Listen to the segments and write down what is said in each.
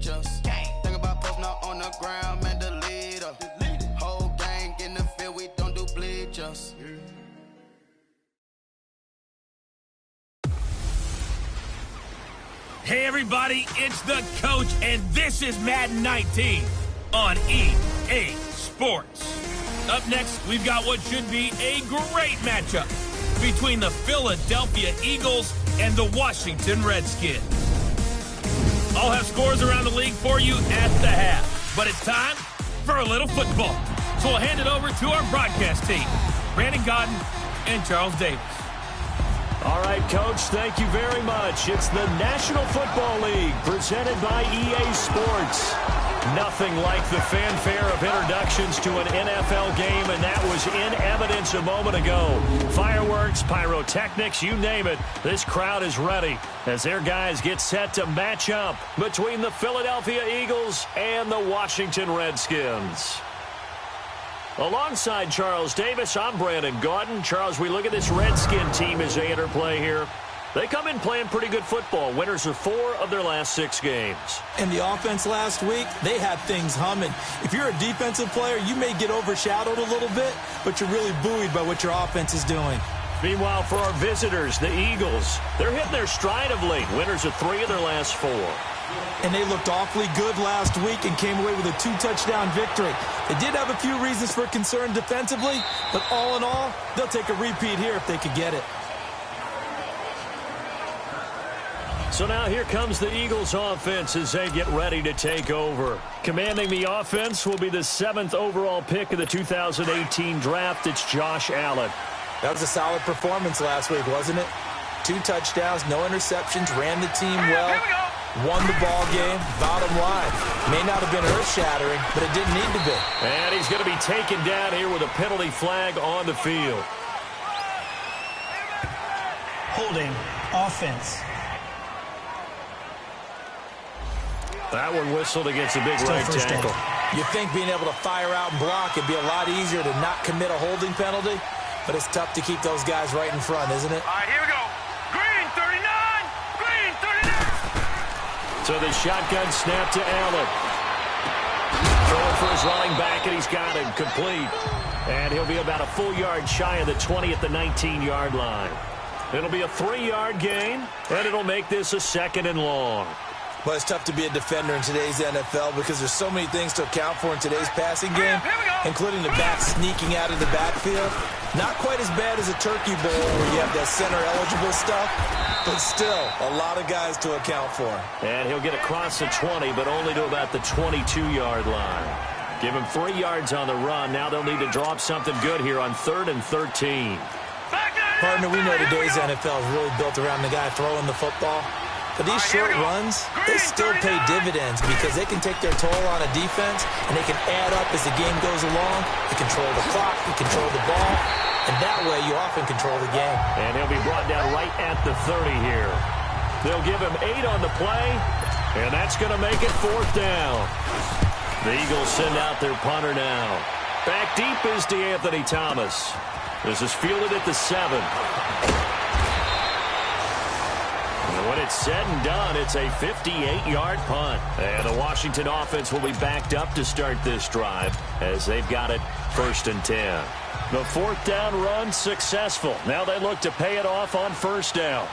bleachers. Think about posting up on the ground, man, the leader. Whole gang in the field, we don't do bleachers. Hey everybody, it's the Coach, and this is Madden 19 on EA Sports. Up next, we've got what should be a great matchup between the Philadelphia Eagles and the Washington Redskins. I'll have scores around the league for you at the half, but it's time for a little football. So we'll hand it over to our broadcast team, Brandon Godden and Charles Davis. All right, Coach, thank you very much. It's the National Football League presented by EA Sports. Nothing like the fanfare of introductions to an NFL game, and that was in evidence a moment ago. Fireworks, pyrotechnics, you name it. This crowd is ready as their guys get set to match up between the Philadelphia Eagles and the Washington Redskins. Alongside Charles Davis, I'm Brandon Gaudin. Charles, we look at this Redskin team as they enter play here. They come in playing pretty good football. Winners of 4 of their last 6 games. And the offense last week, they had things humming. If you're a defensive player, you may get overshadowed a little bit, but you're really buoyed by what your offense is doing. Meanwhile, for our visitors, the Eagles, they're hitting their stride of late. Winners of 3 of their last 4. And they looked awfully good last week and came away with a 2-touchdown victory. They did have a few reasons for concern defensively, but all in all, they'll take a repeat here if they could get it. So now here comes the Eagles offense as they get ready to take over. Commanding the offense will be the 7th overall pick of the 2018 draft. It's Josh Allen. That was a solid performance last week, wasn't it? 2 touchdowns, no interceptions, ran the team well, won the ball game. Bottom line, may not have been earth-shattering, but it didn't need to be. And he's going to be taken down here with a penalty flag on the field. Holding offense. That one whistled against a big right tackle. You'd think being able to fire out and block would be a lot easier to not commit a holding penalty, but it's tough to keep those guys right in front, isn't it? All right, here we go. Green 39! Green 39! So the shotgun snap to Allen. Throwing for his running back, and he's got it complete. And he'll be about a full yard shy of the 20 at the 19-yard line. It'll be a 3-yard gain, and it'll make this a 2nd and long. Well, it's tough to be a defender in today's NFL because there's so many things to account for in today's passing game, including the back sneaking out of the backfield. Not quite as bad as a turkey bowl where you have that center-eligible stuff, but still a lot of guys to account for. And he'll get across the 20, but only to about the 22-yard line. Give him 3 yards on the run. Now they'll need to draw up something good here on 3rd and 13. Partner, we know today's NFL is really built around the guy throwing the football. But these short runs, they still pay dividends because they can take their toll on a defense, and they can add up as the game goes along. You control the clock, you control the ball, and that way you often control the game. And he'll be brought down right at the 30 here. They'll give him 8 on the play, and that's going to make it 4th down. The Eagles send out their punter now. Back deep is DeAnthony Thomas. This is fielded at the 7. When it's said and done, it's a 58-yard punt. And the Washington offense will be backed up to start this drive as they've got it 1st and 10. The 4th down run successful. Now they look to pay it off on 1st down.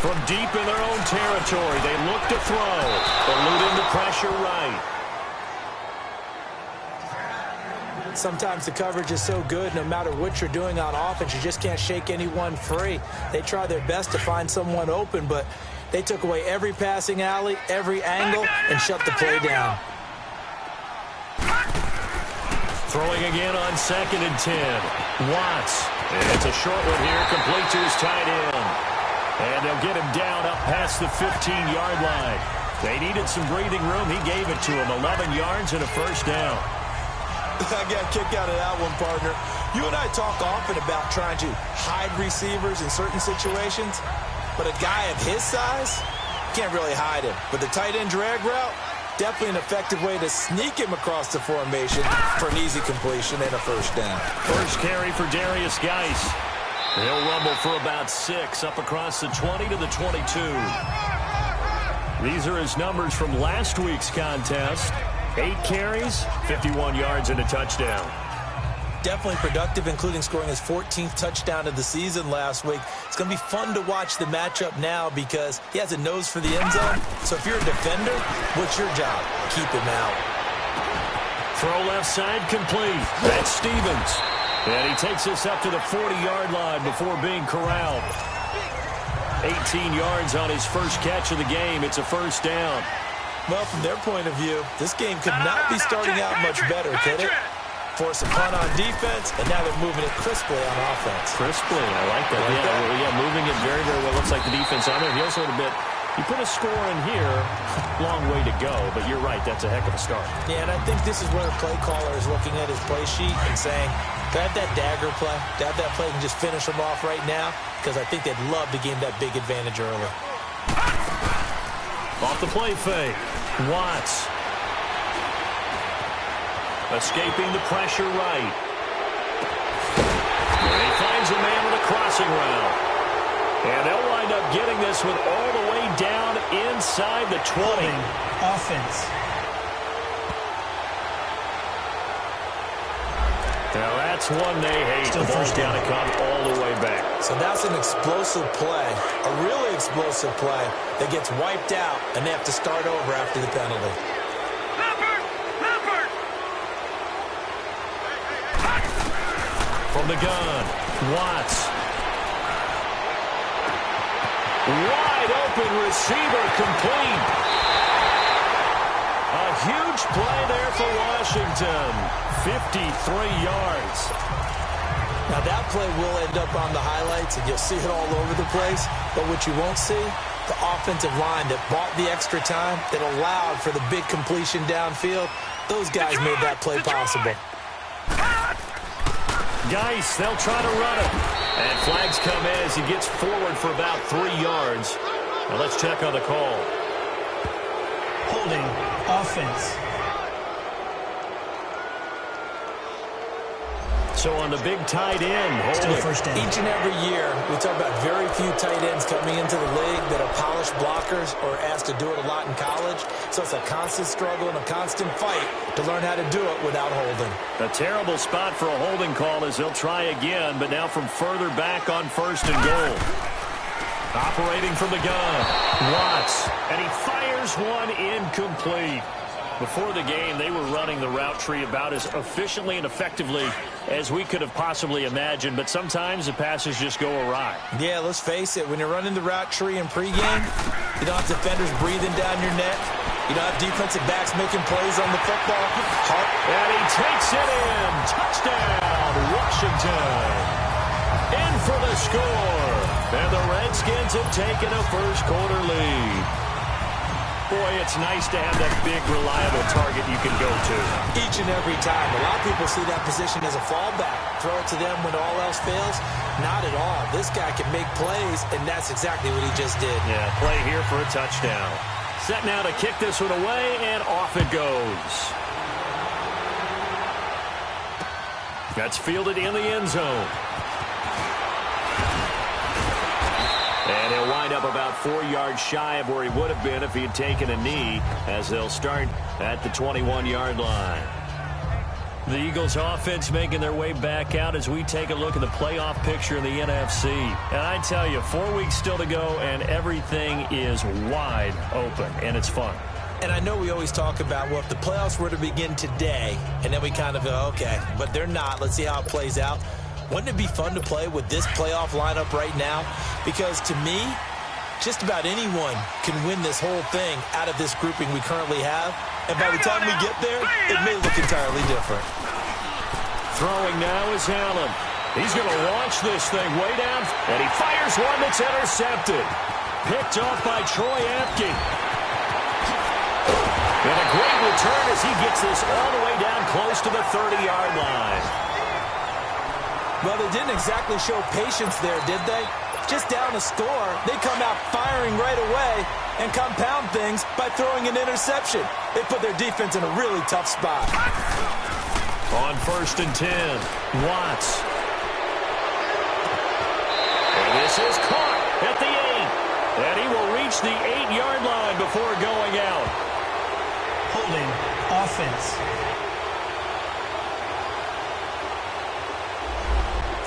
From deep in their own territory, they look to throw, eluding the pressure right. Sometimes the coverage is so good, no matter what you're doing on offense, you just can't shake anyone free. They try their best to find someone open, but they took away every passing alley, every angle, and shut the play down. Throwing again on 2nd and 10. Watts. And it's a short one here, complete to his tight end. And they'll get him down up past the 15-yard line. They needed some breathing room. He gave it to him. 11 yards and a 1st down. I got a kick out of that one, partner. You and I talk often about trying to hide receivers in certain situations, but a guy of his size can't really hide him. But the tight end drag route, Definitely an effective way to sneak him across the formation for an easy completion and a first down. First carry for Darius Geis. He'll rumble for about 6 up across the 20 to the 22. These are his numbers from last week's contest. 8 carries, 51 yards, and a touchdown. Definitely productive, including scoring his 14th touchdown of the season last week. It's going to be fun to watch the matchup now because he has a nose for the end zone. So if you're a defender, what's your job? Keep him out. Throw left side complete. That's Stevens. And he takes us up to the 40-yard line before being corralled. 18 yards on his first catch of the game. It's a first down. Well, from their point of view, this game could not be starting out much better, could it? Force a punt on defense, and now they're moving it crisply on offense. Crisply, I like that. Yeah, moving it very, very well. Looks like the defense on there. He also a bit. You put a score in here, long way to go, but you're right, that's a heck of a start. Yeah, and I think this is where the play caller is looking at his play sheet and saying, grab that dagger play, grab that play and just finish them off right now, because I think they'd love to gain that big advantage early. Off the play fake, Watts. Escaping the pressure right. And he finds a man with a crossing route. And they'll wind up getting this one all the way down inside the 20. Offense. Now that's one they hate. The ball's got to come all the way back. So that's an explosive play, a really explosive play that gets wiped out, and they have to start over after the penalty. From the gun, Watts. Wide open receiver complete. A huge play there for Washington. 53 yards. Now that play will end up on the highlights, and you'll see it all over the place. But what you won't see, the offensive line that bought the extra time, that allowed for the big completion downfield, those guys made that play possible. Geis, they'll try to run it. And flags come in as he gets forward for about 3 yards. Now let's check on the call. Holding. Offense. So on the big tight end, Still first down. Each and every year, we talk about very few tight ends coming into the league that are polished blockers or asked to do it a lot in college. So it's a constant struggle and a constant fight to learn how to do it without holding. A terrible spot for a holding call as they'll try again, but now from further back on 1st and goal. Operating from the gun, Watts, and he fires one incomplete. Before the game, they were running the route tree about as efficiently and effectively as we could have possibly imagined, but sometimes the passes just go awry. Yeah, let's face it, when you're running the route tree in pregame, you don't have defenders breathing down your neck. You don't have defensive backs making plays on the football. And he takes it in. Touchdown, Washington. In for the score. And the Redskins have taken a first quarter lead. Boy, it's nice to have that big, reliable target you can go to. Each and every time. A lot of people see that position as a fallback. Throw it to them when all else fails. Not at all. This guy can make plays, and that's exactly what he just did. Yeah, play here for a touchdown. Set now to kick this one away, and off it goes. That's fielded in the end zone. And he'll wind up about 4 yards shy of where he would have been if he had taken a knee, as they'll start at the 21-yard line. The Eagles offense making their way back out as we take a look at the playoff picture in the NFC. And I tell you, 4 weeks still to go, and everything is wide open, and it's fun. And I know we always talk about, well, if the playoffs were to begin today, and then we kind of go, okay, but they're not. Let's see how it plays out. Wouldn't it be fun to play with this playoff lineup right now? Because to me, just about anyone can win this whole thing out of this grouping we currently have. And by the time we get there, it may look entirely different. Throwing now is Allen. He's going to launch this thing way down, and he fires one that's intercepted. Picked off by Troy Apke. And a great return as he gets this all the way down close to the 30-yard line. Well, they didn't exactly show patience there, did they? Just down a score, they come out firing right away, and compound things by throwing an interception. They put their defense in a really tough spot. On 1st and 10, Watts. And this is caught at the 8. And he will reach the 8-yard line before going out. Holding. Offense.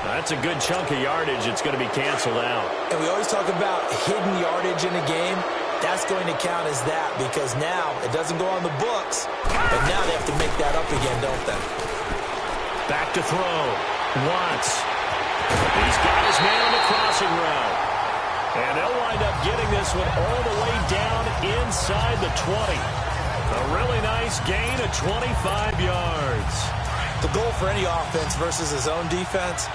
That's a good chunk of yardage. It's going to be canceled out. And we always talk about hidden yardage in a game. That's going to count as that because now it doesn't go on the books, but now they have to make that up again, don't they? Back to throw. Watts. He's got his man on the crossing route. And they'll wind up getting this one all the way down inside the 20. A really nice gain of 25 yards. The goal for any offense versus his own defense,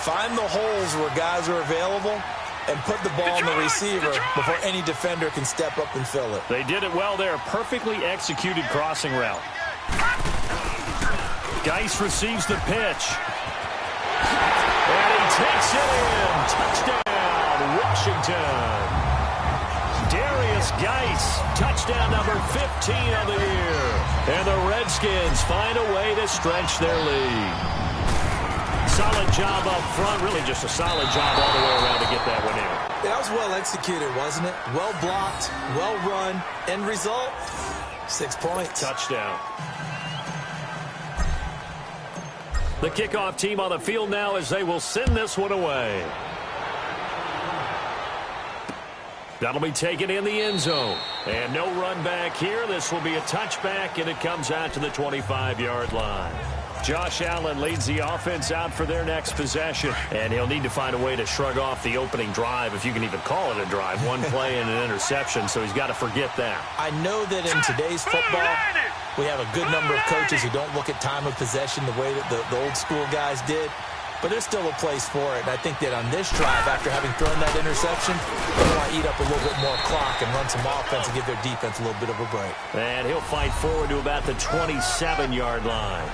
find the holes where guys are available and put the ball on the receiver before any defender can step up and fill it. They did it well there. Perfectly executed crossing route. Geis receives the pitch. And he takes it in. Touchdown, Washington. Darius Geis, touchdown number 15 of the year. And the Redskins find a way to stretch their lead. Solid job up front. Really just a solid job all the way around to get that one in. That was well executed, wasn't it? Well blocked, well run. End result, 6 points. Touchdown. The kickoff team on the field now as they will send this one away. That'll be taken in the end zone. And no run back here. This will be a touchback, and it comes out to the 25-yard line. Josh Allen leads the offense out for their next possession, and he'll need to find a way to shrug off the opening drive, if you can even call it a drive. One play and an interception, so he's got to forget that. I know that in today's football, we have a good number of coaches who don't look at time of possession the way that the old school guys did, but there's still a place for it. And I think that on this drive, after having thrown that interception, they want to eat up a little bit more clock and run some offense and give their defense a little bit of a break. And he'll fight forward to about the 27-yard line.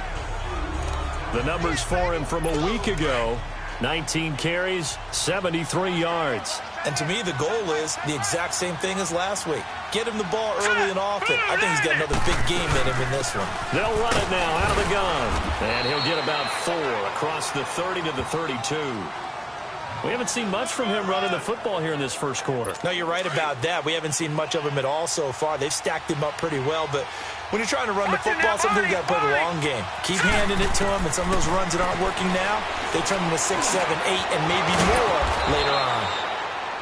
The numbers for him from a week ago, 19 carries, 73 yards. And to me, the goal is the exact same thing as last week. Get him the ball early and often. I think he's got another big game in him in this one. They'll run it now out of the gun. And he'll get about 4 across the 30 to the 32. We haven't seen much from him running the football here in this first quarter. No, you're right about that. We haven't seen much of him at all so far. They've stacked him up pretty well, but when you're trying to run the football, sometimes you got to play the long game. Keep handing it to him, and some of those runs that aren't working now, they turn into 6, 7, 8, and maybe more later on.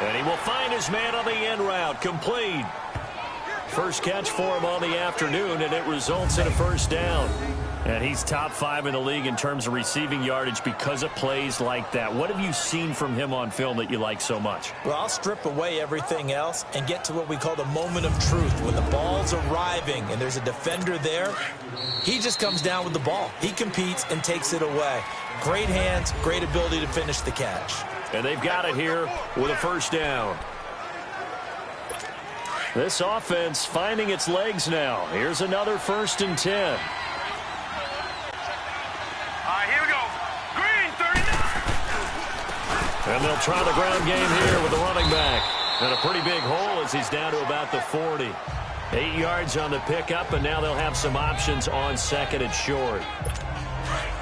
And he will find his man on the end route, complete. First catch for him on the afternoon, and it results in a first down. And he's top 5 in the league in terms of receiving yardage because of plays like that. What have you seen from him on film that you like so much? Well, I'll strip away everything else and get to what we call the moment of truth. When the ball's arriving and there's a defender there, he just comes down with the ball. He competes and takes it away. Great hands, great ability to finish the catch. And they've got it here with a first down. This offense finding its legs now. Here's another 1st and 10. Here we go. Green, 39. And they'll try the ground game here with the running back. And a pretty big hole as he's down to about the 40. 8 yards on the pickup, and now they'll have some options on 2nd and short.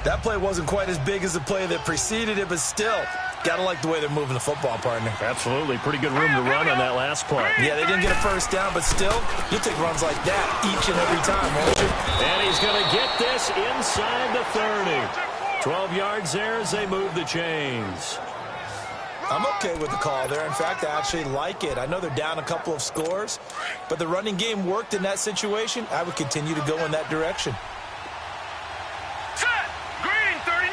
That play wasn't quite as big as the play that preceded it, but still, gotta like the way they're moving the football, partner. Absolutely. Pretty good room to run on that last play. Yeah, they didn't get a first down, but still, you'll take runs like that each and every time, won't you? And he's going to get this inside the 30. 12 yards there as they move the chains. I'm okay with the call there. In fact, I actually like it. I know they're down a couple of scores, but the running game worked in that situation. I would continue to go in that direction. Set. Green, 39.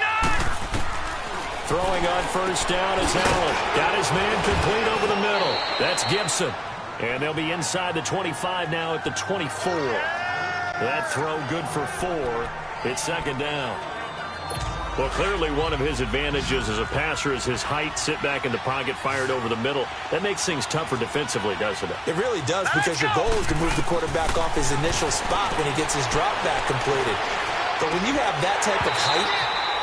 Throwing on first down is Allen. Got his man complete over the middle. That's Gibson. And they'll be inside the 25 now at the 24. That throw good for 4. It's 2nd down. Well, clearly one of his advantages as a passer is his height, sit back in the pocket, fired over the middle. That makes things tougher defensively, doesn't it? It really does, because your goal is to move the quarterback off his initial spot when he gets his drop back completed. But when you have that type of height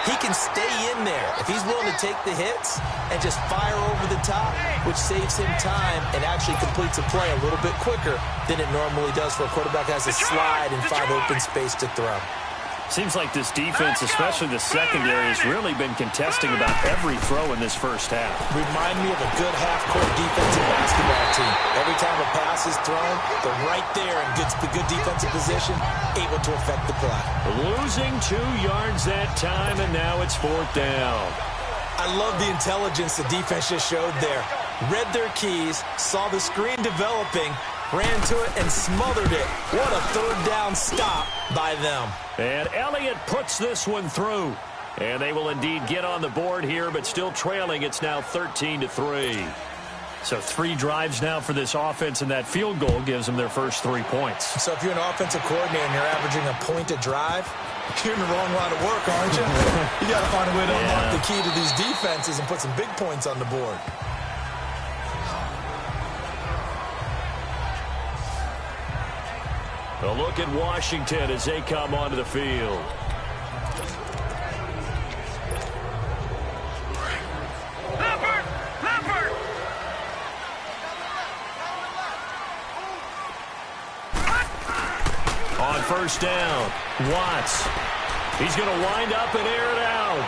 He can stay in there if he's willing to take the hits and just fire over the top, which saves him time and actually completes a play a little bit quicker than it normally does for a quarterback that has to slide and find open space to throw. Seems like this defense, especially the secondary, has really been contesting about every throw in this first half. Remind me of a good half-court defensive basketball team. Every time a pass is thrown, they're right there in good defensive position, able to affect the play. Losing 2 yards that time, and now it's 4th down. I love the intelligence the defense just showed there. Read their keys, saw the screen developing, ran to it, and smothered it. What a 3rd down stop by them. And Elliott puts this one through. And they will indeed get on the board here, but still trailing. It's now 13-3. So 3 drives now for this offense, and that field goal gives them their first 3 points. So if you're an offensive coordinator and you're averaging a point a drive, you're in the wrong line of work, aren't you? You got to find a way to unlock the key to these defenses and put some big points on the board. A look at Washington as they come onto the field. Leopard! On first down, Watts. He's going to wind up and air it out.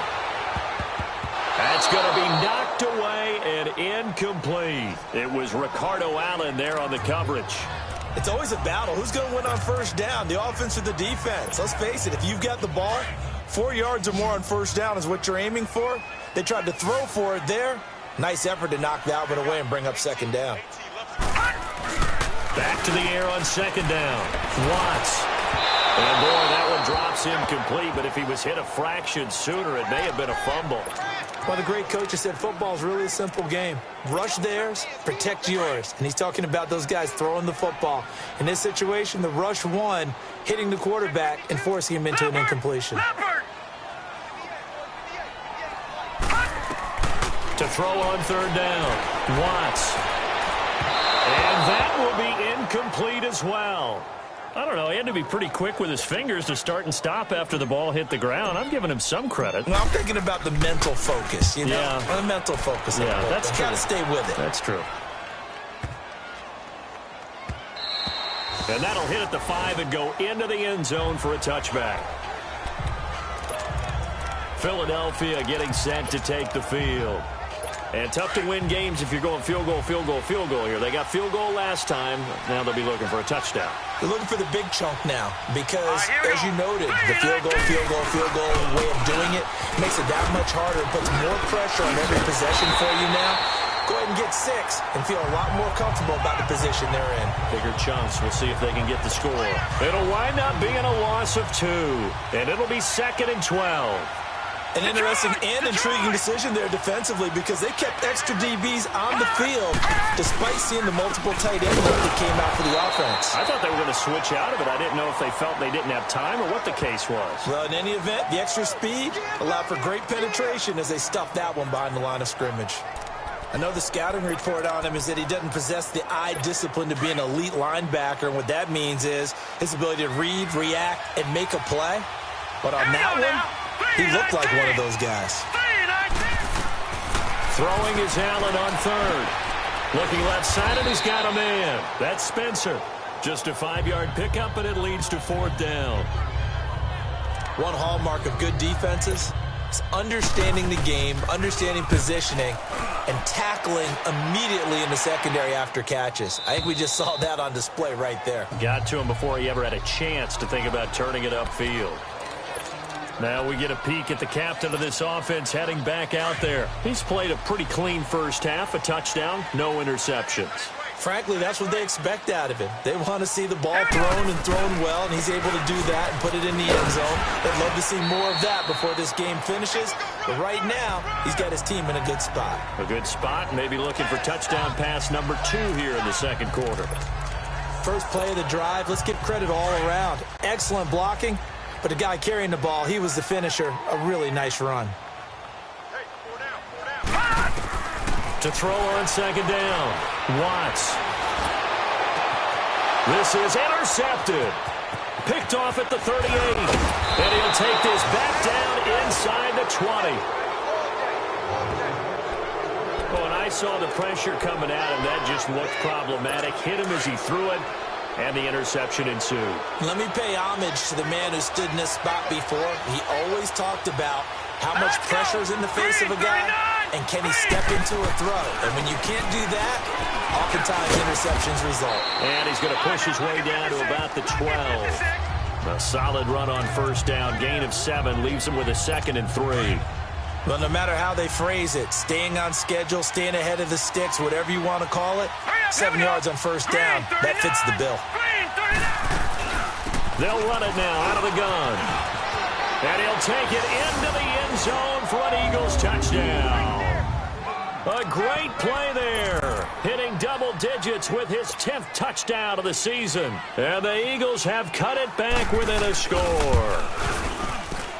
That's going to be knocked away and incomplete. It was Ricardo Allen there on the coverage. It's always a battle. Who's going to win on first down, the offense or the defense? Let's face it, if you've got the ball, 4 yards or more on first down is what you're aiming for. They tried to throw for it there. Nice effort to knock that one away and bring up 2nd down. Back to the air on 2nd down. Watts. And boy, that one drops incomplete, but if he was hit a fraction sooner, it may have been a fumble. Well, the great coach has said football is really a simple game. Rush theirs, protect yours. And he's talking about those guys throwing the football. In this situation, the rush won, hitting the quarterback and forcing him into an incompletion. To throw on 3rd down, Watts. And that will be incomplete as well. I don't know, he had to be pretty quick with his fingers to start and stop after the ball hit the ground. I'm giving him some credit. Well, I'm thinking about the mental focus, you know? Yeah. The mental focus. Yeah, that's true. Got to stay with it. That's true. And that'll hit at the 5 and go into the end zone for a touchback. Philadelphia getting set to take the field. And tough to win games if you're going field goal here. They got field goal last time. Now they'll be looking for a touchdown. They're looking for the big chunk now because, as you noted, the field goal way of doing it makes it that much harder. It puts more pressure on every possession for you now. Go ahead and get 6 and feel a lot more comfortable about the position they're in. Bigger chunks. We'll see if they can get the score. It'll wind up being a loss of 2, and it'll be 2nd and 12. An interesting and intriguing decision there defensively because they kept extra DBs on the field despite seeing the multiple tight end look that came out for the offense. I thought they were going to switch out of it. I didn't know if they felt they didn't have time or what the case was. Well, in any event, the extra speed allowed for great penetration as they stuffed that one behind the line of scrimmage. I know the scouting report on him is that he doesn't possess the eye discipline to be an elite linebacker, and what that means is his ability to read, react, and make a play. But on that one, he looked like one of those guys. Throwing is Allen on 3rd. Looking left side, and he's got a man. That's Spencer. Just a 5-yard pickup, and it leads to 4th down. One hallmark of good defenses is understanding the game, understanding positioning, and tackling immediately in the secondary after catches. I think we just saw that on display right there. Got to him before he ever had a chance to think about turning it upfield. Now we get a peek at the captain of this offense heading back out there. He's played a pretty clean first half, a touchdown, no interceptions. Frankly, that's what they expect out of him. They want to see the ball thrown and thrown well, and he's able to do that and put it in the end zone. They'd love to see more of that before this game finishes. But right now, he's got his team in a good spot. A good spot, maybe looking for touchdown pass number 2 here in the 2nd quarter. First play of the drive, let's give credit all around. Excellent blocking. But the guy carrying the ball, he was the finisher. A really nice run. To throw on 2nd down, Watts. This is intercepted. Picked off at the 38. And he'll take this back down inside the 20. Oh, and I saw the pressure coming at him. That just looked problematic. Hit him as he threw it, and the interception ensued. Let me pay homage to the man who stood in this spot before. He always talked about how much pressure is in the face of a guy, and can he step into a throw. And when you can't do that, oftentimes interceptions result. And he's going to push his way down to about the 12. A solid run on first down. Gain of 7 leaves him with a 2nd and 3. Well, no matter how they phrase it, staying on schedule, staying ahead of the sticks, whatever you want to call it, 7 yards on first down, that fits the bill. They'll run it now out of the gun. And he'll take it into the end zone for an Eagles touchdown. A great play there. Hitting double digits with his 10th touchdown of the season. And the Eagles have cut it back within a score.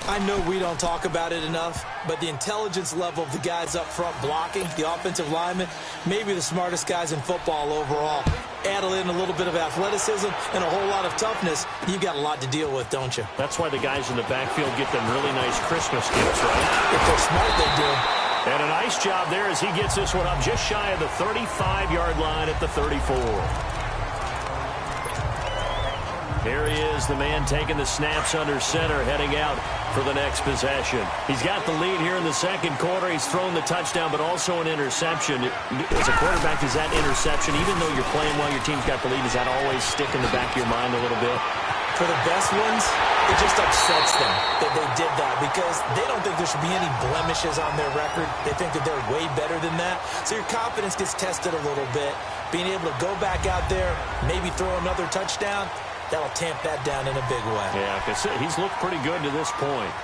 I know we don't talk about it enough, but the intelligence level of the guys up front blocking, the offensive linemen, maybe the smartest guys in football overall. Add in a little bit of athleticism and a whole lot of toughness, you've got a lot to deal with, don't you? That's why the guys in the backfield get them really nice Christmas gifts, right? If they're smart, they do. And a nice job there as he gets this one up just shy of the 35-yard line at the 34. Here he is, the man taking the snaps under center, heading out for the next possession. He's got the lead here in the second quarter. He's thrown the touchdown, but also an interception. As a quarterback, is that interception, even though you're playing while your team's got the lead, does that always stick in the back of your mind a little bit? For the best ones, it just upsets them that they did that because they don't think there should be any blemishes on their record. They think that they're way better than that. So your confidence gets tested a little bit. Being able to go back out there, maybe throw another touchdown, that'll tamp that down in a big way. Yeah, because he's looked pretty good to this point.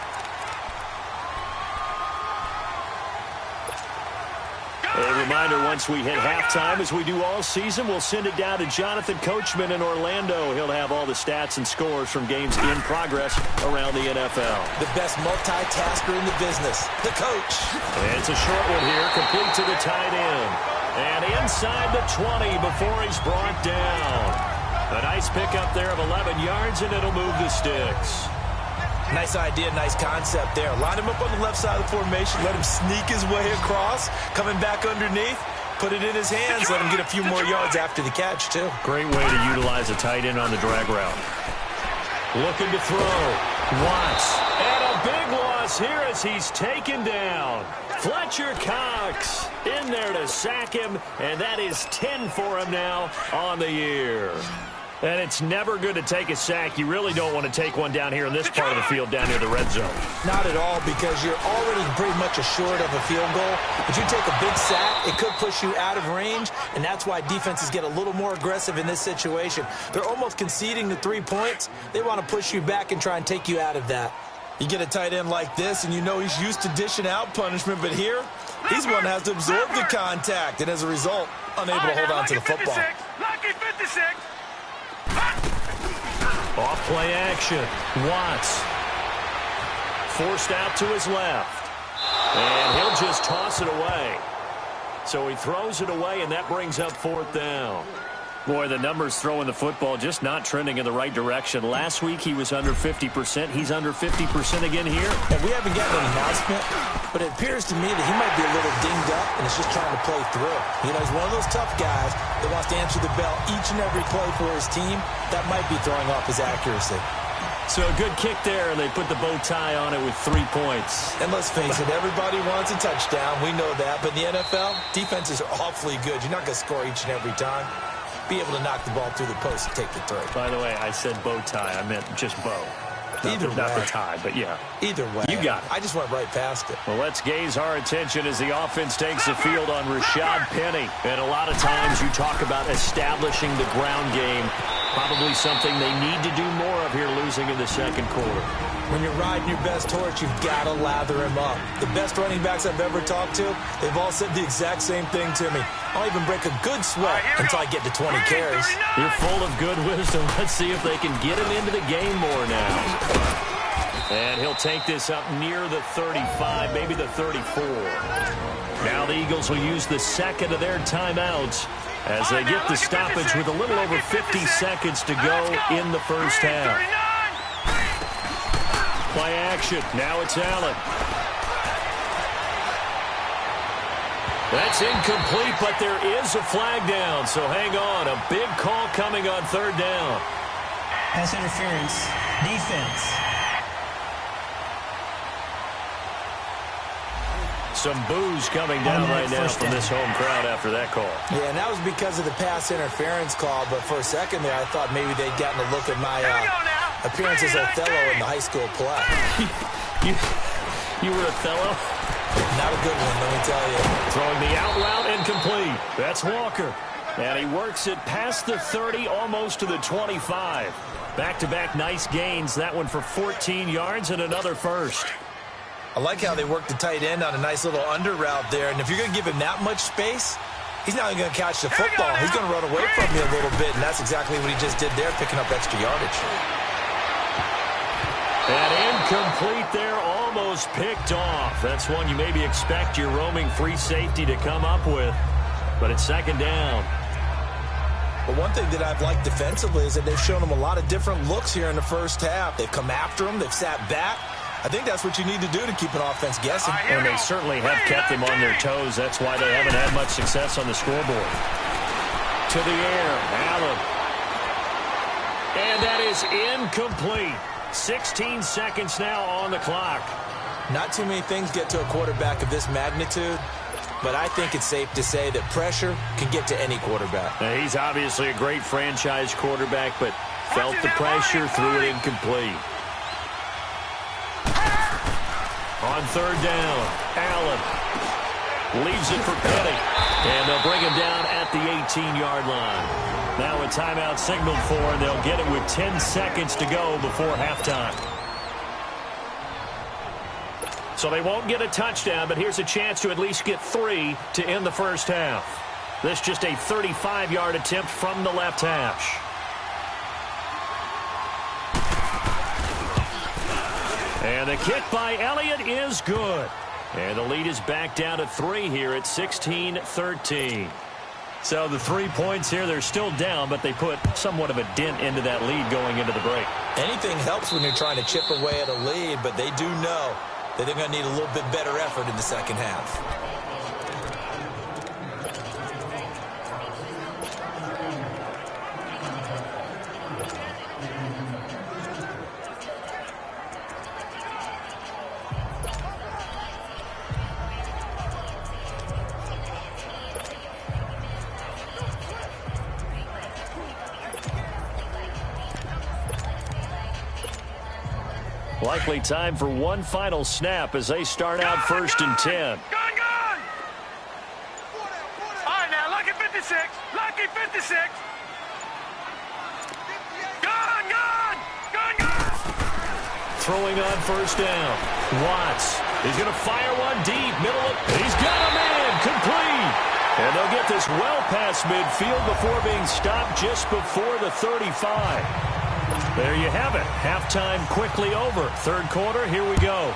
A reminder, once we hit halftime, as we do all season, we'll send it down to Jonathan Coachman in Orlando. He'll have all the stats and scores from games in progress around the NFL. The best multitasker in the business, the coach. And it's a short one here, complete to the tight end. And inside the 20 before he's brought down. A nice pickup there of 11 yards, and it'll move the sticks. Nice idea, nice concept there. Line him up on the left side of the formation. Let him sneak his way across. Coming back underneath. Put it in his hands. Let him get a few more yards after the catch, too. Great way to utilize a tight end on the drag route. Looking to throw. Watts. And a big loss here as he's taken down. Fletcher Cox in there to sack him. And that is 10 for him now on the year. And it's never good to take a sack. You really don't want to take one down here in this part of the field down near the red zone. Not at all, because you're already pretty much assured of a field goal. But you take a big sack, it could push you out of range, and that's why defenses get a little more aggressive in this situation. They're almost conceding the 3 points. They want to push you back and try and take you out of that. You get a tight end like this, and you know he's used to dishing out punishment, but here, he's one that has to absorb the contact, and as a result, unable to hold on to the football. Lucky 56. Off play action. Watts. Forced out to his left. And he'll just toss it away. So he throws it away, and that brings up 4th down. Boy, the numbers throwing the football just not trending in the right direction. Last week he was under 50%. He's under 50% again here. And we haven't gotten an announcement, but it appears to me that he might be a little dinged up and is just trying to play through. You know, he's one of those tough guys that wants to answer the bell each and every play for his team. That might be throwing off his accuracy. So a good kick there, and they put the bow tie on it with 3 points. And let's face it, everybody wants a touchdown. We know that. But in the NFL, defenses are awfully good. You're not going to score each and every time. Be able to knock the ball through the post and take the throw. By the way, I said bow tie. I meant just bow. Not the tie, but yeah. Either way. You got it. I just went right past it. Well, let's gaze our attention as the offense takes the field on Rashad Penny. And a lot of times you talk about establishing the ground game. Probably something they need to do more of here, losing in the second quarter. When you're riding your best horse, you've got to lather him up. The best running backs I've ever talked to, they've all said the exact same thing to me. I'll even break a good sweat until I get to 20 carries. You're full of good wisdom. Let's see if they can get him into the game more now. And he'll take this up near the 35, maybe the 34. Now the Eagles will use the second of their timeouts as they get the stoppage with a little over 50 seconds to go in the first half. Play action. Now it's Allen. That's incomplete, but there is a flag down, so hang on. A big call coming on third down. Pass interference. Defense. Some boos coming down right now from this home crowd after that call. Yeah, and that was because of the pass interference call, but for a second there I thought maybe they'd gotten a look at my appearance as Othello in the high school play. You were Othello? Not a good one, let me tell you. Throwing the out route incomplete. That's Walker. And he works it past the 30, almost to the 25. Back-to-back nice gains. That one for 14 yards and another first. I like how they worked the tight end on a nice little under route there. And if you're going to give him that much space, he's not even going to catch the football. He's going to run away from you a little bit, and that's exactly what he just did there, picking up extra yardage. And incomplete there, almost picked off. That's one you maybe expect your roaming free safety to come up with. But it's second down. But one thing that I've liked defensively is that they've shown him a lot of different looks here in the first half. They've come after him. They've sat back. I think that's what you need to do to keep an offense guessing. And they certainly have kept them on their toes. That's why they haven't had much success on the scoreboard. To the air, Allen. And that is incomplete. 16 seconds now on the clock. Not too many things get to a quarterback of this magnitude, but I think it's safe to say that pressure can get to any quarterback. Now, he's obviously a great franchise quarterback, but felt the pressure, threw it incomplete. On third down, Allen leaves it for Petty, and they'll bring him down at the 18-yard line. Now a timeout signaled for, and they'll get it with 10 seconds to go before halftime. So they won't get a touchdown, but here's a chance to at least get 3 to end the first half. This just a 35-yard attempt from the left hash. And the kick by Elliott is good. And the lead is back down to 3 here at 16-13. So the 3 points here, they're still down, but they put somewhat of a dent into that lead going into the break. Anything helps when you're trying to chip away at a lead, but they do know that they're going to need a little bit better effort in the second half. Likely time for one final snap as they start out first and 10. Gun! All right, now, lucky 56. Lucky 56. Gun! Throwing on first down. Watts. He's going to fire one deep. Middle of. He's got a man. Complete. And they'll get this well past midfield before being stopped just before the 35. There you have it. Halftime quickly over. Third quarter, here we go.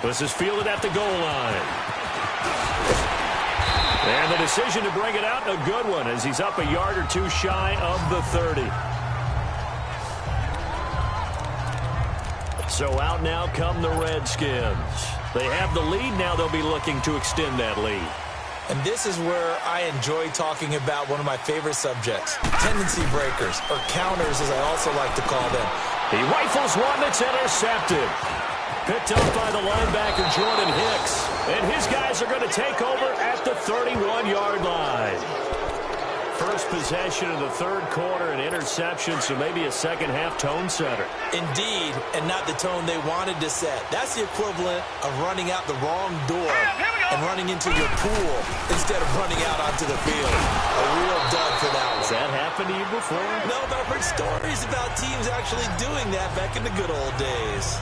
This is fielded at the goal line. And the decision to bring it out, a good one, as he's up a yard or two shy of the 30. So out now come the Redskins. They have the lead. Now they'll be looking to extend that lead. And this is where I enjoy talking about one of my favorite subjects, tendency breakers, or counters as I also like to call them. He rifles one that's intercepted. Picked up by the linebacker, Jordan Hicks. And his guys are going to take over at the 31-yard line. First possession of the third quarter, an interception, so maybe a second-half tone setter. Indeed, and not the tone they wanted to set. That's the equivalent of running out the wrong door and running into your pool instead of running out onto the field. A real dud for that one. Has that happened to you before? No, but I've heard stories about teams actually doing that back in the good old days.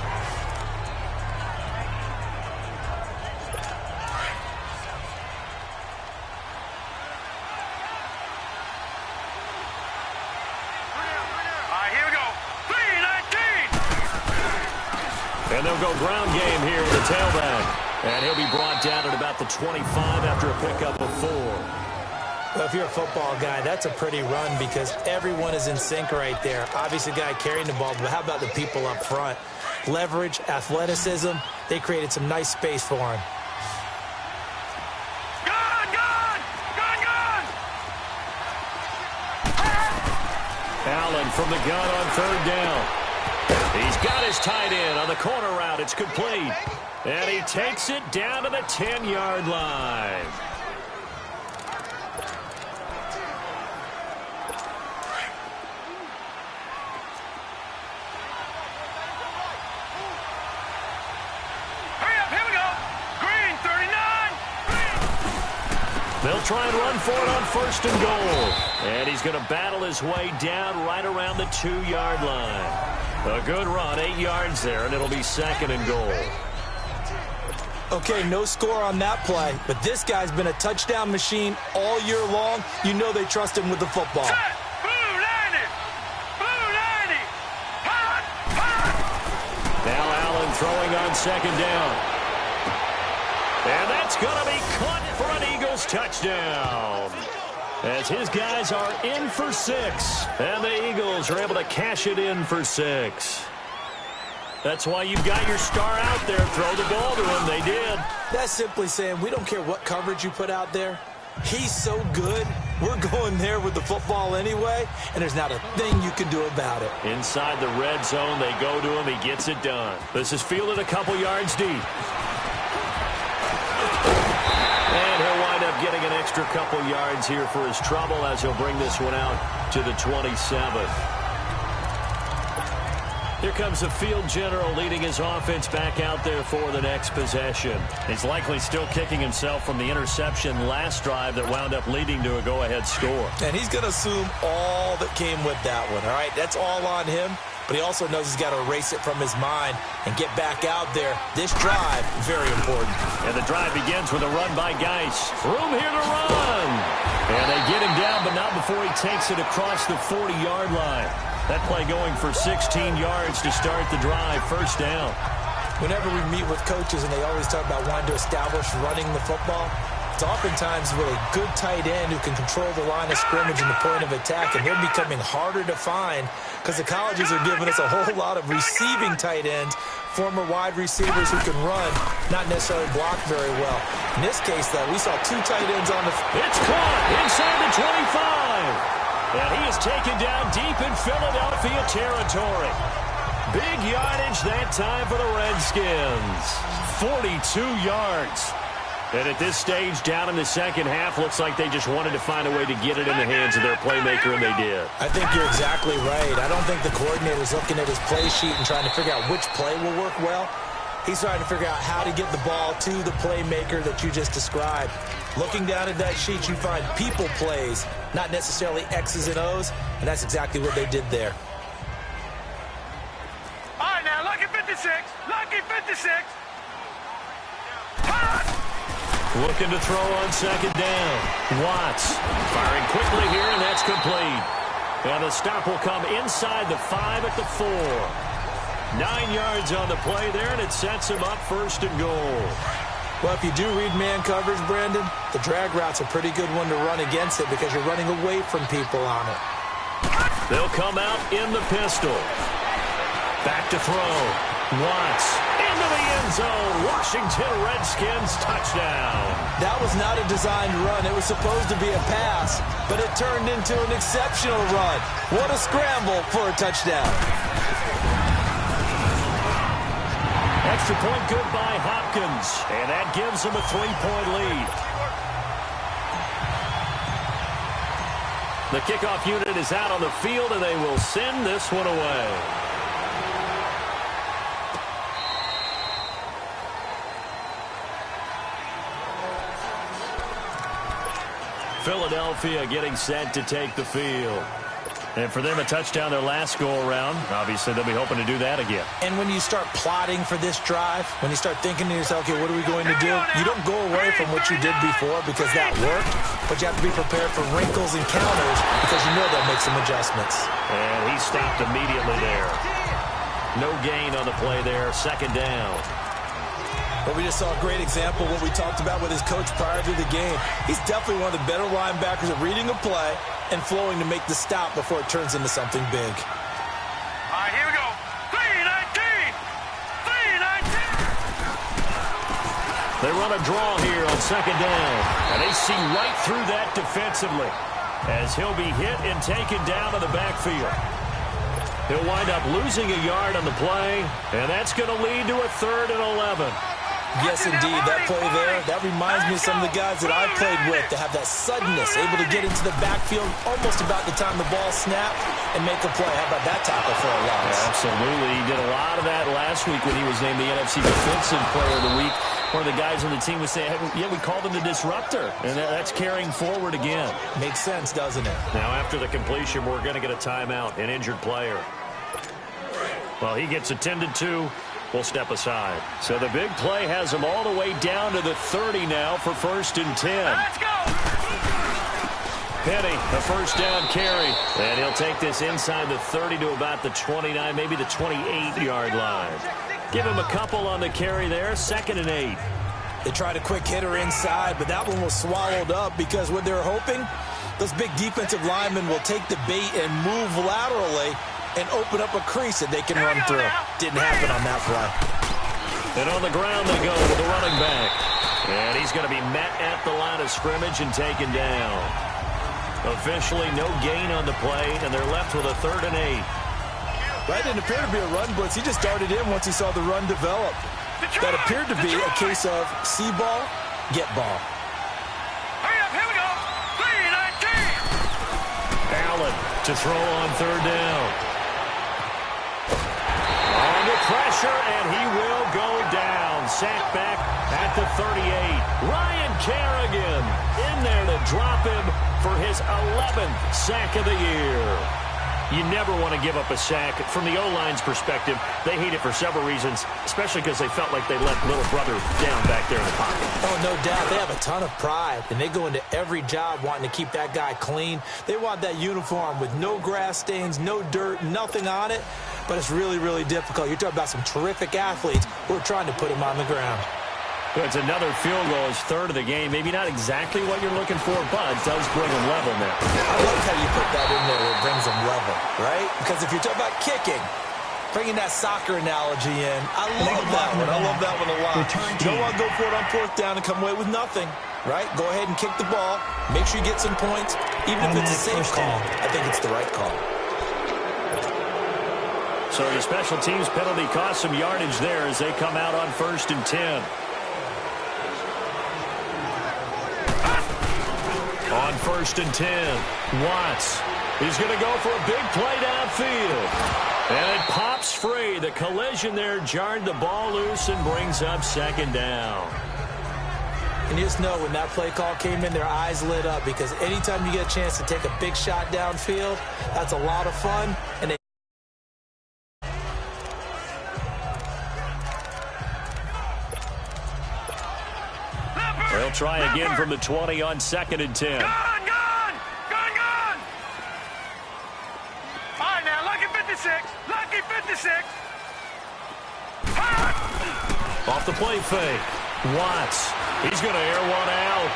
And they'll go ground game here with a tailback. And he'll be brought down at about the 25 after a pickup of 4. Well, if you're a football guy, that's a pretty run because everyone is in sync right there. Obviously, the guy carrying the ball, but how about the people up front? Leverage, athleticism, they created some nice space for him. Allen from the gun on third down. He's got his tight end on the corner route. It's complete. And he takes it down to the 10-yard line. Hurry up, here we go. Green, 39. They'll try and run for it on first and goal. And he's going to battle his way down right around the 2-yard line. A good run, 8 yards there, and it'll be second and goal. Okay, no score on that play, but this guy's been a touchdown machine all year long. You know they trust him with the football. Set. Blue 90. Blue 90. Hot, hot. Now Allen throwing on second down. And that's going to be caught for an Eagles touchdown. As his guys are in for 6. And the Eagles are able to cash it in for 6. That's why you've got your star out there. Throw the ball to him. They did. That's simply saying we don't care what coverage you put out there. He's so good. We're going there with the football anyway, and there's not a thing you can do about it. Inside the red zone, they go to him. He gets it done. This is fielded a couple yards deep. And he'll wind up getting an extra couple yards here for his trouble as he'll bring this one out to the 27th. Here comes the field general leading his offense back out there for the next possession. He's likely still kicking himself from the interception last drive that wound up leading to a go-ahead score. And he's going to assume all that came with that one, all right? That's all on him. But he also knows he's got to erase it from his mind and get back out there. This drive, very important. And the drive begins with a run by Geis. Room here to run. And they get him down, but not before he takes it across the 40-yard line. That play going for 16 yards to start the drive. First down. Whenever we meet with coaches and they always talk about wanting to establish running the football, it's oftentimes with a good tight end who can control the line of scrimmage and the point of attack, and they're becoming harder to find because the colleges are giving us a whole lot of receiving tight ends, former wide receivers who can run, not necessarily block very well. In this case, though, we saw 2 tight ends on the field. It's caught inside the 25. And he is taken down deep in Philadelphia territory. Big yardage that time for the Redskins. 42 yards. And at this stage, down in the second half, looks like they just wanted to find a way to get it in the hands of their playmaker, and they did. I think you're exactly right. I don't think the coordinator's looking at his play sheet and trying to figure out which play will work well. He's trying to figure out how to get the ball to the playmaker that you just described. Looking down at that sheet, you find people plays, not necessarily X's and O's, and that's exactly what they did there. All right, now, lucky 56. Lucky 56. Looking to throw on second down. Watts firing quickly here, and that's complete. And the stop will come inside the 5 at the 4. 9 yards on the play there, and it sets him up first and goal. Well, if you do read man coverage, Brandon, the drag route's a pretty good one to run against it because you're running away from people on it. They'll come out in the pistol. Back to throw. Watts into the end zone. Washington Redskins touchdown. That was not a designed run. It was supposed to be a pass, but it turned into an exceptional run. What a scramble for a touchdown. Extra point good by Hopkins, and that gives him a 3-point lead. The kickoff unit is out on the field, and they will send this one away. Philadelphia getting set to take the field. And for them, a touchdown their last go-around. Obviously, they'll be hoping to do that again. And when you start plotting for this drive, when you start thinking to yourself, okay, what are we going to do? You don't go away from what you did before because that worked, but you have to be prepared for wrinkles and counters because you know they'll make some adjustments. And he stopped immediately there. No gain on the play there. Second down. But we just saw a great example of what we talked about with his coach prior to the game. He's definitely one of the better linebackers at reading a play and flowing to make the stop before it turns into something big. All right, here we go. 3-19. 3-19. They run a draw here on second down. And they see right through that defensively as he'll be hit and taken down to the backfield. He'll wind up losing a yard on the play, and that's going to lead to a 3rd and 11. Yes, indeed. That play there, that reminds me of some of the guys that I played with to have that suddenness, able to get into the backfield almost about the time the ball snapped and make a play. How about that tackle for a loss? Yeah, absolutely. He did a lot of that last week when he was named the NFC Defensive Player of the Week. One of the guys on the team was saying, yeah, we called him the disruptor, and that's carrying forward again. Makes sense, doesn't it? Now, after the completion, we're going to get a timeout, an injured player. Well, he gets attended to. We'll step aside. So the big play has him all the way down to the 30 now for 1st and 10. Let's go. Penny, the first down carry. And he'll take this inside the 30 to about the 29, maybe the 28-yard line. Give him a couple on the carry there. 2nd and 8. They tried a quick hitter inside, but that one was swallowed up because what they're hoping, those big defensive linemen will take the bait and move laterally and open up a crease that they can run through. Didn't happen on that play. And on the ground they go to the running back. And he's going to be met at the line of scrimmage and taken down. Officially no gain on the play, and they're left with a 3rd and 8. That didn't appear to be a run blitz. He just darted in once he saw the run develop. That appeared to be a case of see ball, get ball. Hurry up, here we go. 3-19. Allen to throw on 3rd down. Under pressure, and he will go down. Sacked back at the 38. Ryan Kerrigan in there to drop him for his 11th sack of the year. You never want to give up a sack. From the O-line's perspective, they hate it for several reasons, especially because they felt like they let little brother down back there in the pocket. Oh, no doubt. They have a ton of pride, and they go into every job wanting to keep that guy clean. They want that uniform with no grass stains, no dirt, nothing on it, but it's really, really difficult. You're talking about some terrific athletes who are trying to put him on the ground. It's another field goal, his 3rd of the game. Maybe not exactly what you're looking for, but it does bring them level now. I love how you put that in there where it brings them level, right? Because if you're talking about kicking, bringing that soccer analogy in, I love that one. I love that one a lot. You don't want to go for it on 4th down and come away with nothing, right? Go ahead and kick the ball. Make sure you get some points. Even if it's a safe call, I think it's the right call. So the special teams penalty cost some yardage there as they come out on 1st and 10. On 1st and 10, Watts. He's going to go for a big play downfield. And it pops free. The collision there jarred the ball loose and brings up 2nd down. And you just know when that play call came in, their eyes lit up because anytime you get a chance to take a big shot downfield, that's a lot of fun. And they They'll try again from the 20 on 2nd and 10. Gone! All right, now, lucky 56. Lucky 56. Off the play fake. Watts. He's going to air one out.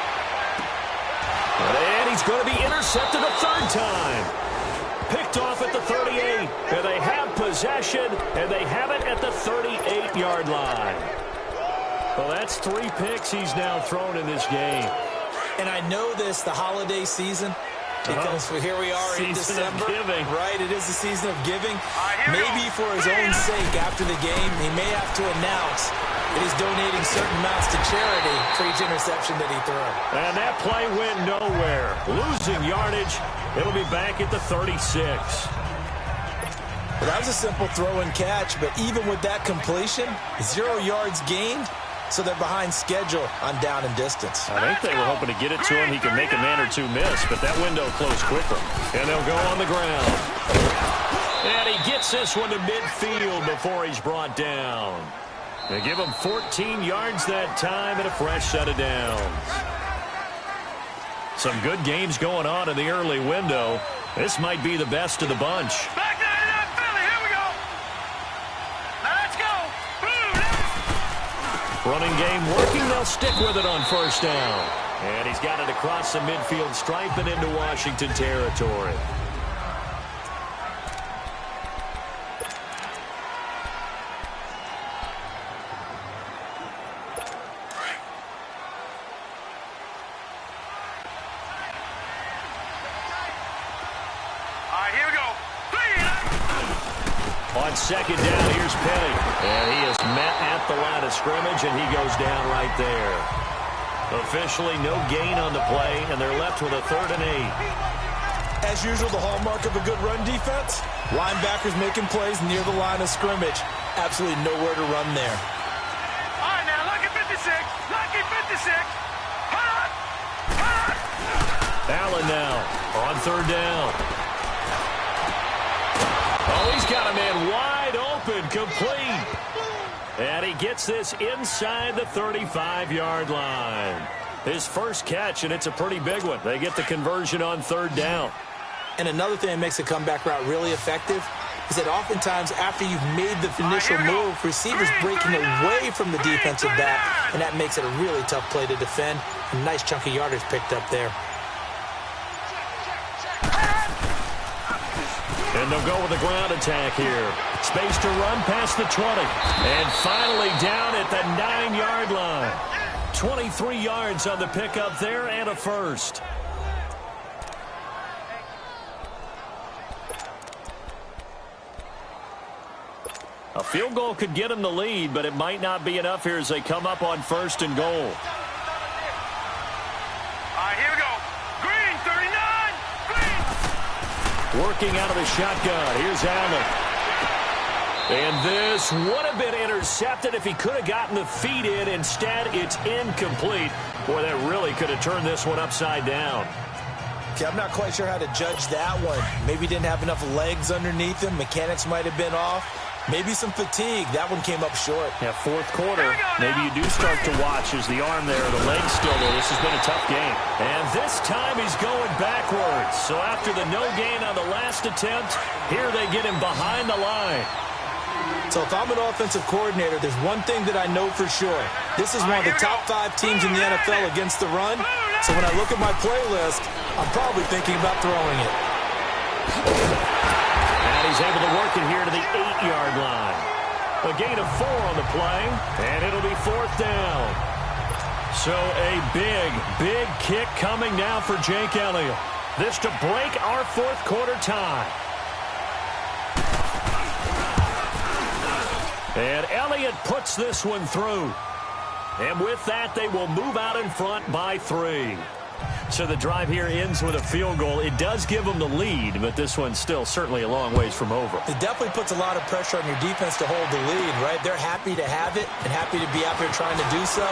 And he's going to be intercepted a 3rd time. Picked off at the 38. And they have possession, and they have it at the 38-yard line. Well, that's 3 picks he's now thrown in this game. And I know this, the holiday season, because here we are in December. Right, it is the season of giving. Maybe for his own sake after the game, he may have to announce that he's donating certain amounts to charity for each interception that he threw. And that play went nowhere. Losing yardage. It'll be back at the 36. Well, that was a simple throw and catch, but even with that completion, 0 yards gained. So they're behind schedule on down and distance. I think they were hoping to get it to him. He could make a man or two miss, but that window closed quickly. And they'll go on the ground. And he gets this one to midfield before he's brought down. They give him 14 yards that time and a fresh set of downs. Some good games going on in the early window. This might be the best of the bunch. Back 99 Philly, here we go. Now let's go. Running game working. They'll stick with it on first down. And he's got it across the midfield stripe and into Washington territory. Here we go. On second down, here's Penny. And he is met at the line of scrimmage, and he goes down right there. Officially no gain on the play, and they're left with a 3rd and 8. As usual, the hallmark of a good run defense, linebackers making plays near the line of scrimmage. Absolutely nowhere to run there. All right, now, lucky 56. Lucky 56. Hold on. Hold on. Allen now on 3rd down. Oh, he's got a man wide open, complete. And he gets this inside the 35-yard line. His first catch, and it's a pretty big one. They get the conversion on 3rd down. And another thing that makes the comeback route really effective is that oftentimes after you've made the initial move, receivers breaking away from the defensive back, and that makes it a really tough play to defend. A nice chunk of yardage picked up there. And they'll go with a ground attack here. Space to run past the 20. And finally down at the 9-yard line. 23 yards on the pickup there and a first. A field goal could get them the lead, but it might not be enough here as they come up on 1st and goal. All right, here we go. Green, 39. Green. Working out of the shotgun. Here's Allen. And this would have been intercepted if he could have gotten the feet in. Instead, it's incomplete. Boy, that really could have turned this one upside down. Okay, I'm not quite sure how to judge that one. Maybe didn't have enough legs underneath him. Mechanics might have been off. Maybe some fatigue. That one came up short. Yeah, 4th quarter. Maybe you do start to watch as the arm there, the leg's still there. This has been a tough game. And this time he's going backwards. So after the no gain on the last attempt, here they get him behind the line. So if I'm an offensive coordinator, there's one thing that I know for sure. This is one of the top 5 teams in the NFL against the run. So when I look at my playlist, I'm probably thinking about throwing it. And he's able to work it here to the 8-yard line. A gain of 4 on the play, and it'll be 4th down. So a big, big kick coming now for Jake Elliott. This to break our 4th quarter tie. And Elliott puts this one through. And with that, they will move out in front by 3. So the drive here ends with a field goal. It does give them the lead, but this one's still certainly a long ways from over. It definitely puts a lot of pressure on your defense to hold the lead, right? They're happy to have it and happy to be out there trying to do so.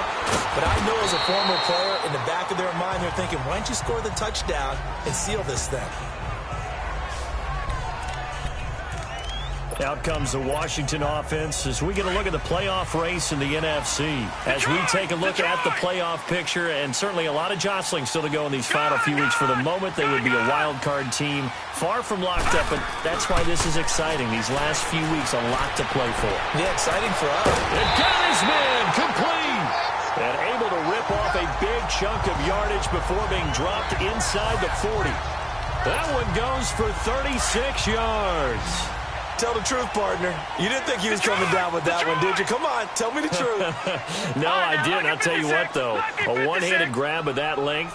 But I know as a former player, in the back of their mind, they're thinking, why don't you score the touchdown and seal this thing? Out comes the Washington offense as we get a look at the playoff race in the NFC. As we take a look at the playoff picture, and certainly a lot of jostling still to go in these final few weeks. For the moment, they would be a wild card team, far from locked up, but that's why this is exciting. These last few weeks, a lot to play for. Yeah, exciting for us. And got his man complete. And able to rip off a big chunk of yardage before being dropped inside the 40. That one goes for 36 yards. Tell the truth, partner. You didn't think he was coming down with that one, did you? Come on, tell me the truth. No, I didn't. I'll tell you what, though. A one-handed grab of that length.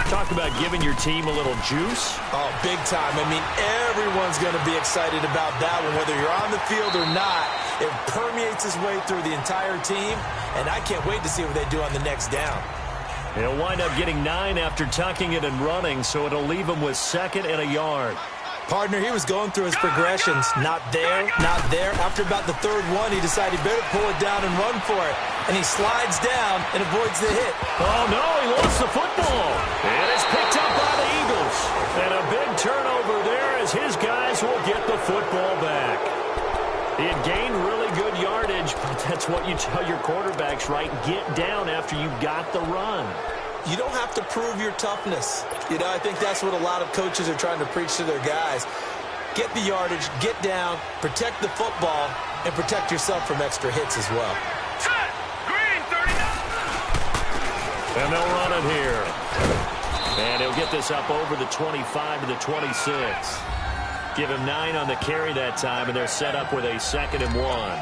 Talk about giving your team a little juice. Oh, big time. I mean, everyone's going to be excited about that one, whether you're on the field or not. It permeates its way through the entire team, and I can't wait to see what they do on the next down. He'll wind up getting 9 after tucking it and running, so it'll leave him with 2nd and a yard. Partner, he was going through his progressions. Not there, not there. After about the 3rd one, he decided he better pull it down and run for it. And he slides down and avoids the hit. Oh, no, he lost the football. And it's picked up by the Eagles. And a big turnover there as his guys will get the football back. He had gained really good yardage, but that's what you tell your quarterbacks, right? Get down after you got the run. You don't have to prove your toughness. You know, I think that's what a lot of coaches are trying to preach to their guys. Get the yardage, get down, protect the football, and protect yourself from extra hits as well. Set! Green, 39! And they'll run it here. And he'll get this up over the 25 to the 26. Give him 9 on the carry that time, and they're set up with a 2nd and 1.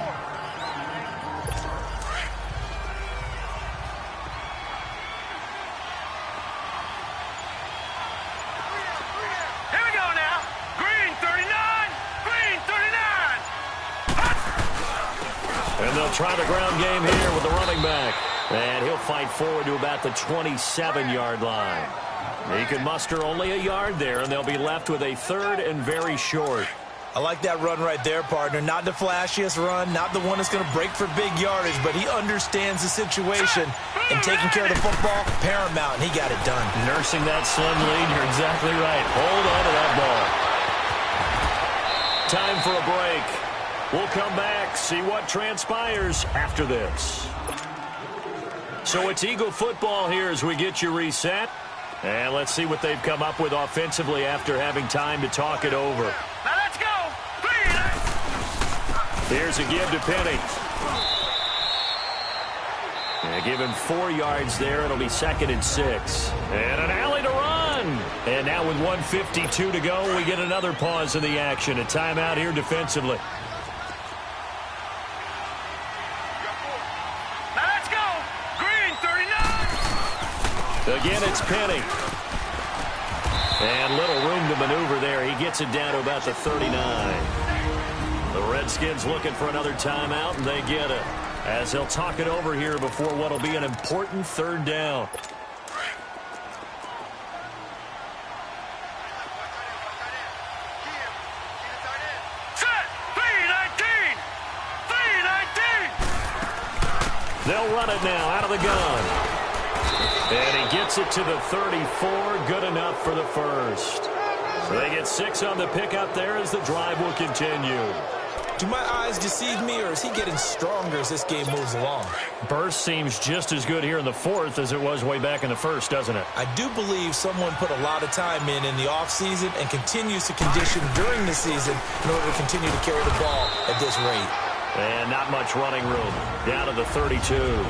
Try the ground game here with the running back. And he'll fight forward to about the 27-yard line. He can muster only a yard there, and they'll be left with a 3rd and very short. I like that run right there, partner. Not the flashiest run, not the one that's going to break for big yardage, but he understands the situation, and taking care of the football, paramount, and he got it done. Nursing that slim lead, you're exactly right. Hold on to that ball. Time for a break. We'll come back, see what transpires after this. So it's Eagle football here as we get you reset. And let's see what they've come up with offensively after having time to talk it over. Now let's go. Here's a give to Penny. Give him 4 yards there. It'll be 2nd and 6. And an alley to run. And now with 1:52 to go, we get another pause in the action. A timeout here defensively. Again, it's Penny. And little room to maneuver there. He gets it down to about the 39. The Redskins looking for another timeout, and they get it. As they'll talk it over here before what will be an important 3rd down. Set! 319! 319! They'll run it now out of the gun. And he gets it to the 34. Good enough for the 1st. So they get 6 on the pickup there as the drive will continue. Do my eyes deceive me, or is he getting stronger as this game moves along? Burst seems just as good here in the 4th as it was way back in the 1st, doesn't it? I do believe someone put a lot of time in the offseason and continues to condition during the season in order to continue to carry the ball at this rate. And not much running room. Down to the 32.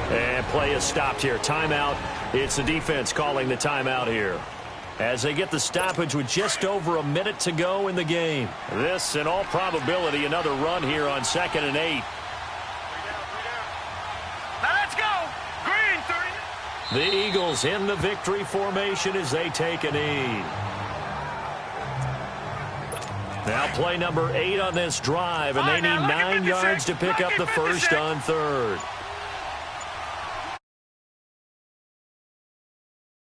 And play is stopped here. Timeout. It's the defense calling the timeout here. As they get the stoppage with just over a minute to go in the game. This, in all probability, another run here on 2nd and 8. Now let's go. Green 30. The Eagles in the victory formation as they take a knee. Now play number 8 on this drive, and they need 9 yards to pick up the 1st on 3rd.